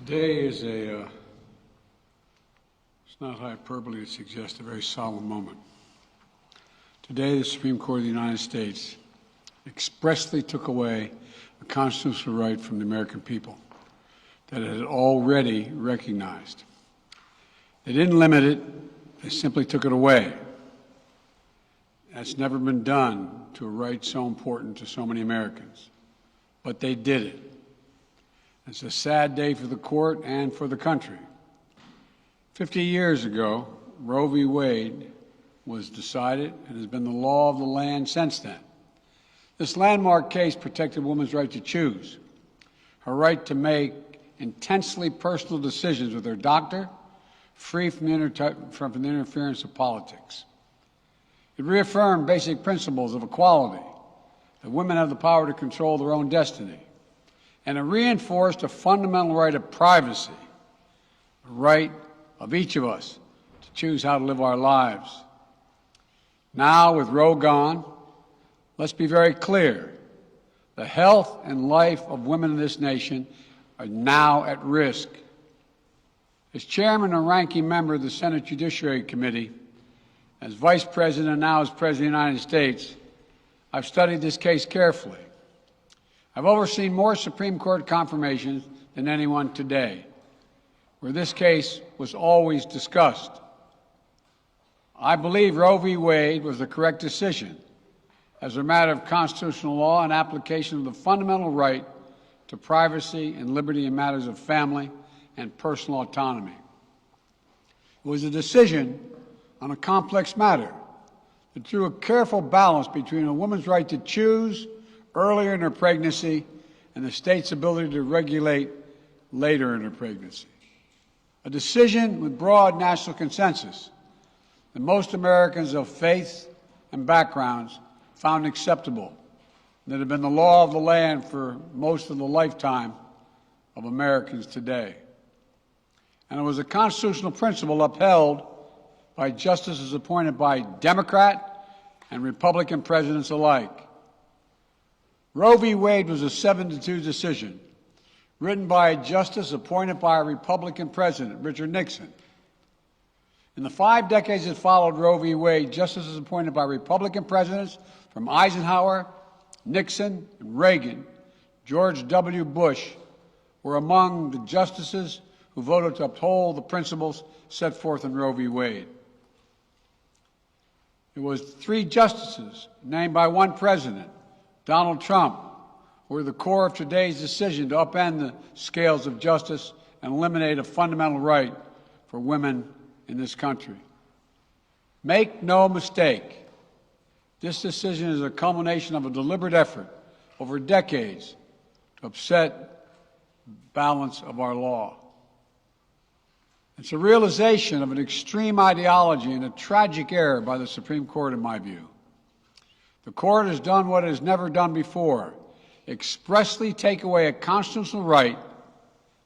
Today is it's not hyperbole to suggest a very solemn moment. Today, the Supreme Court of the United States expressly took away a constitutional right from the American people that it had already recognized. They didn't limit it, they simply took it away. That's never been done to a right so important to so many Americans, but they did it. It's a sad day for the court and for the country. 50 years ago, Roe v. Wade was decided and has been the law of the land since then. This landmark case protected a woman's right to choose, her right to make intensely personal decisions with her doctor, free from the interference of politics. It reaffirmed basic principles of equality, that women have the power to control their own destiny, and it reinforced a fundamental right of privacy, the right of each of us to choose how to live our lives. Now, with Roe gone, let's be very clear. The health and life of women in this nation are now at risk. As chairman and ranking member of the Senate Judiciary Committee, as vice president and now as president of the United States, I've studied this case carefully. I've overseen more Supreme Court confirmations than anyone today, where this case was always discussed. I believe Roe v. Wade was the correct decision as a matter of constitutional law and application of the fundamental right to privacy and liberty in matters of family and personal autonomy. It was a decision on a complex matter that drew a careful balance between a woman's right to choose earlier in her pregnancy and the state's ability to regulate later in her pregnancy. A decision with broad national consensus that most Americans of faith and backgrounds found acceptable, that had been the law of the land for most of the lifetime of Americans today. And it was a constitutional principle upheld by justices appointed by Democrat and Republican presidents alike. Roe v. Wade was a 7-2 decision, written by a justice appointed by a Republican president, Richard Nixon. In the 5 decades that followed Roe v. Wade, justices appointed by Republican presidents from Eisenhower, Nixon, and Reagan, George W. Bush, were among the justices who voted to uphold the principles set forth in Roe v. Wade. It was 3 justices named by one president, Donald Trump, who were the core of today's decision to upend the scales of justice and eliminate a fundamental right for women in this country. Make no mistake, this decision is a culmination of a deliberate effort over decades to upset the balance of our law. It's a realization of an extreme ideology and a tragic error by the Supreme Court, in my view. The court has done what it has never done before, expressly take away a constitutional right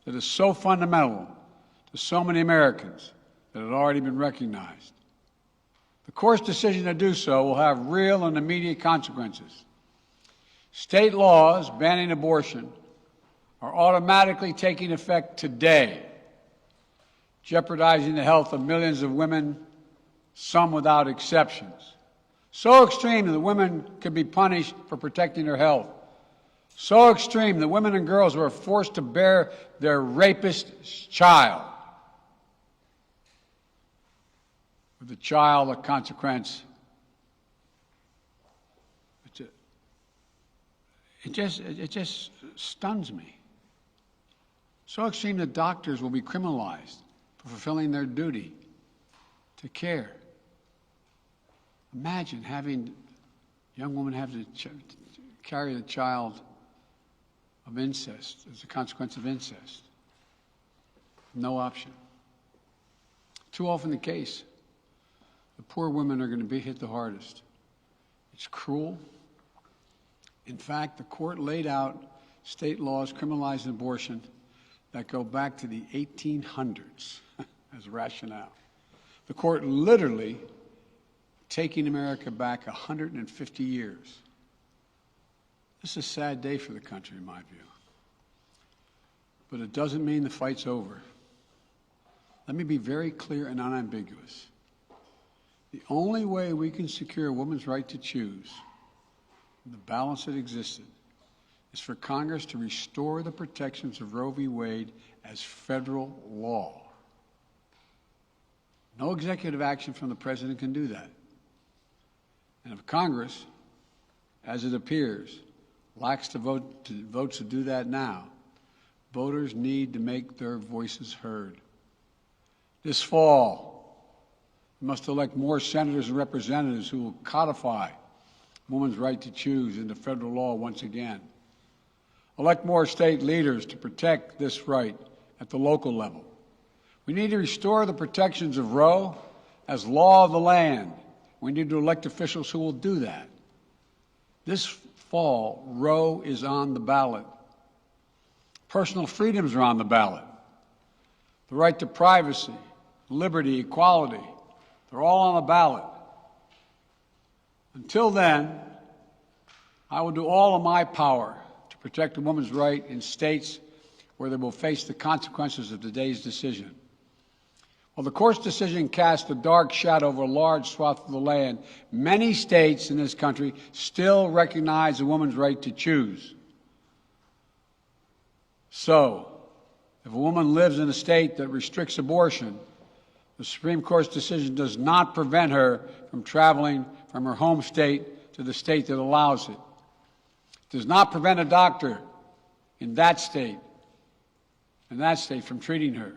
that is so fundamental to so many Americans that had already been recognized. The court's decision to do so will have real and immediate consequences. State laws banning abortion are automatically taking effect today, jeopardizing the health of millions of women, some without exceptions. So extreme that women could be punished for protecting their health. So extreme that women and girls were forced to bear their rapist's child. With the child a consequence. It just stuns me. So extreme that doctors will be criminalized for fulfilling their duty to care. Imagine having a young woman have to carry the child of incest as a consequence of incest. No option. Too often the case. The poor women are going to be hit the hardest. It's cruel. In fact, the court laid out state laws criminalizing abortion that go back to the 1800s as rationale. The court literally taking America back 150 years. This is a sad day for the country, in my view. but it doesn't mean the fight's over. Let me be very clear and unambiguous. The only way we can secure a woman's right to choose, the balance that existed, is for Congress to restore the protections of Roe v. Wade as federal law. No executive action from the President can do that. And if Congress, as it appears, lacks the votes to do that now, voters need to make their voices heard. This fall, we must elect more senators and representatives who will codify women's right to choose into federal law once again. Elect more state leaders to protect this right at the local level. We need to restore the protections of Roe as law of the land. We need to elect officials who will do that. This fall, Roe is on the ballot. Personal freedoms are on the ballot. The right to privacy, liberty, equality, they're all on the ballot. Until then, I will do all in my power to protect a woman's right in states where they will face the consequences of today's decision. While the court's decision cast a dark shadow over a large swath of the land, many states in this country still recognize a woman's right to choose. So, if a woman lives in a state that restricts abortion, the Supreme Court's decision does not prevent her from traveling from her home state to the state that allows it. It does not prevent a doctor in that state from treating her.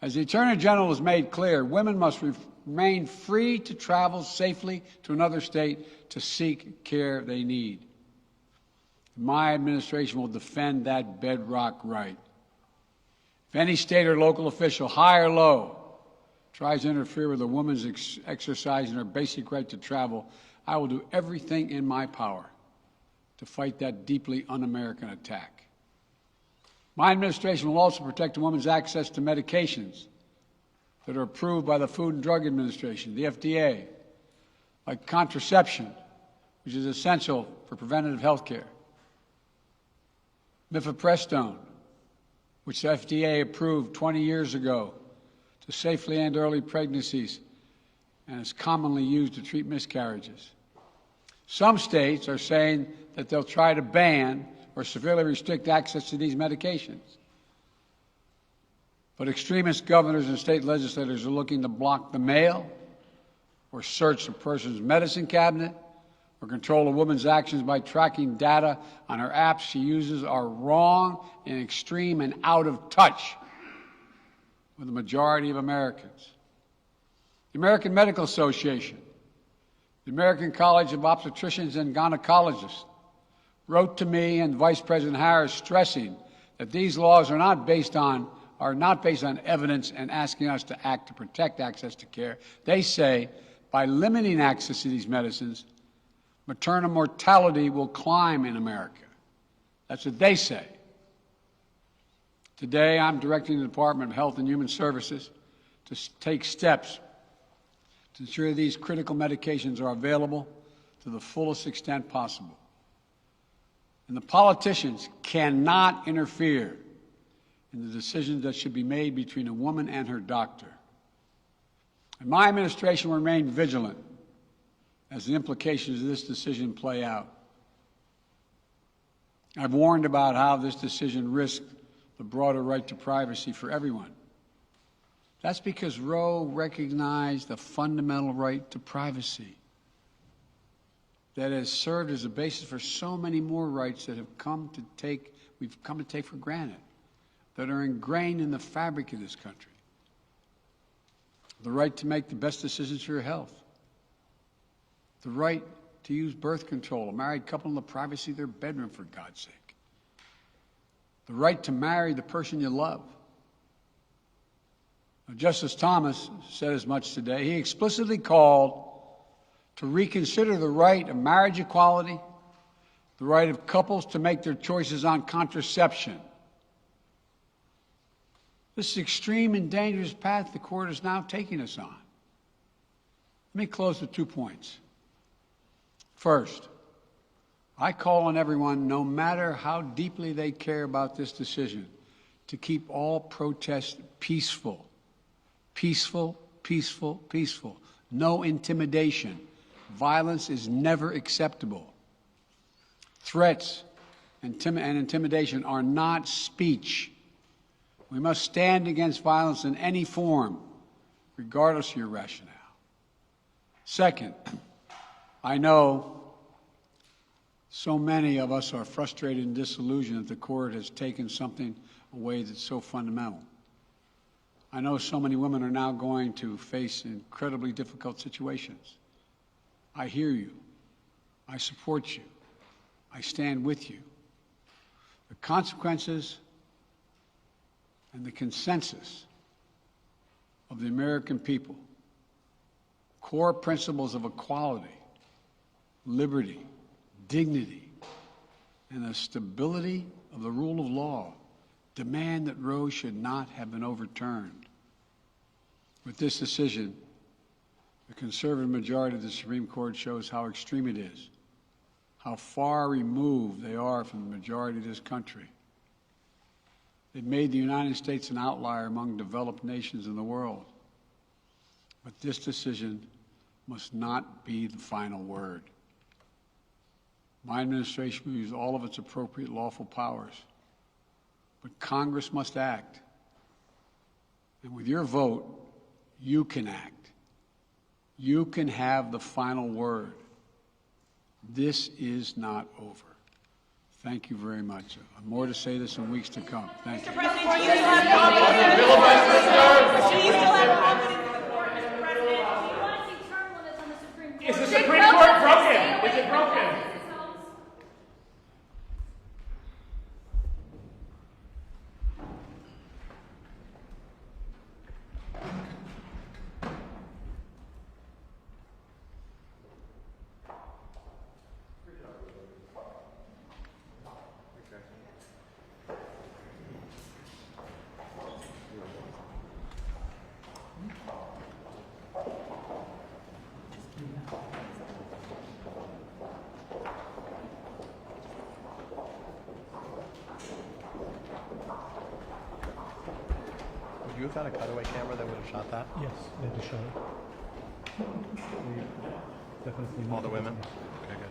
As the Attorney General has made clear, women must remain free to travel safely to another state to seek care they need. My administration will defend that bedrock right. If any state or local official, high or low, tries to interfere with a woman's exercising her basic right to travel, I will do everything in my power to fight that deeply un-American attack. My administration will also protect a woman's access to medications that are approved by the Food and Drug Administration, the FDA, like contraception, which is essential for preventative health care, mifepristone, which the FDA approved 20 years ago to safely end early pregnancies and is commonly used to treat miscarriages. Some states are saying that they'll try to ban or severely restrict access to these medications. But extremist governors and state legislators are looking to block the mail or search a person's medicine cabinet or control a woman's actions by tracking data on her apps she uses are wrong and extreme and out of touch with the majority of Americans. The American Medical Association, the American College of Obstetricians and Gynecologists, wrote to me and Vice President Harris stressing that these laws are not based on evidence and asking us to act to protect access to care. They say by limiting access to these medicines, maternal mortality will climb in America. That's what they say. Today, I'm directing the Department of Health and Human Services to take steps to ensure these critical medications are available to the fullest extent possible. And the politicians cannot interfere in the decisions that should be made between a woman and her doctor. And my administration will remain vigilant as the implications of this decision play out. I've warned about how this decision risks the broader right to privacy for everyone. That's because Roe recognized a fundamental right to privacy that has served as a basis for so many more rights that we've come to take for granted, that are ingrained in the fabric of this country. The right to make the best decisions for your health. The right to use birth control, a married couple in the privacy of their bedroom, for God's sake. The right to marry the person you love. Now, Justice Thomas said as much today. He explicitly called to reconsider the right of marriage equality, the right of couples to make their choices on contraception. This is extreme and dangerous path the court is now taking us on. Let me close with 2 points. First, I call on everyone, no matter how deeply they care about this decision, to keep all protests peaceful. Peaceful, peaceful, peaceful. No intimidation. Violence is never acceptable. Threats and intimidation are not speech. We must stand against violence in any form, regardless of your rationale. Second, I know so many of us are frustrated and disillusioned that the court has taken something away that's so fundamental. I know so many women are now going to face incredibly difficult situations. I hear you. I support you. I stand with you. The consequences and the consensus of the American people, core principles of equality, liberty, dignity, and the stability of the rule of law demand that Roe should not have been overturned. With this decision, the conservative majority of the Supreme Court shows how extreme it is, how far removed they are from the majority of this country. It made the United States an outlier among developed nations in the world. But this decision must not be the final word. My administration will use all of its appropriate lawful powers, but Congress must act. And with your vote, you can act. You can have the final word. This is not over. Thank you very much. More to say this in weeks to come. Thank you. Mr. President, do you still have confidence in the court, Mr. President? Do you want to see term limits on the Supreme Court? Is the Supreme Court broken? Is it broken? Would you have found a cutaway camera that would have shot that? Yes, they had to show it. Definitely. All the women? Okay, good.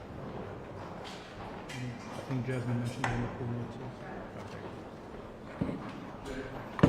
I think Jasmine mentioned it in the pool notes. Okay.